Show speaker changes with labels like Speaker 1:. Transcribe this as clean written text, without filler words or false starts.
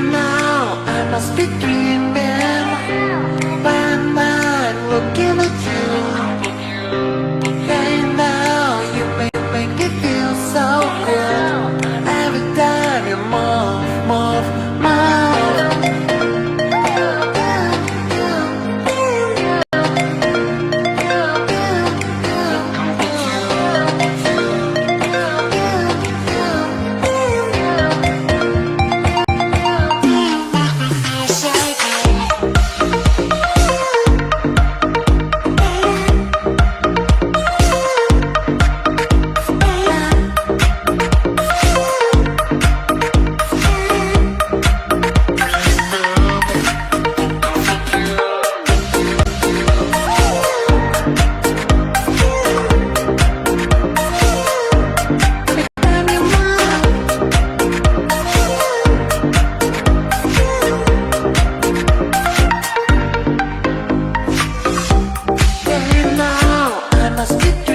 Speaker 1: now I must be dreaming when I'm looking at you. Hey now you make me feel so good. Every time you move. Must be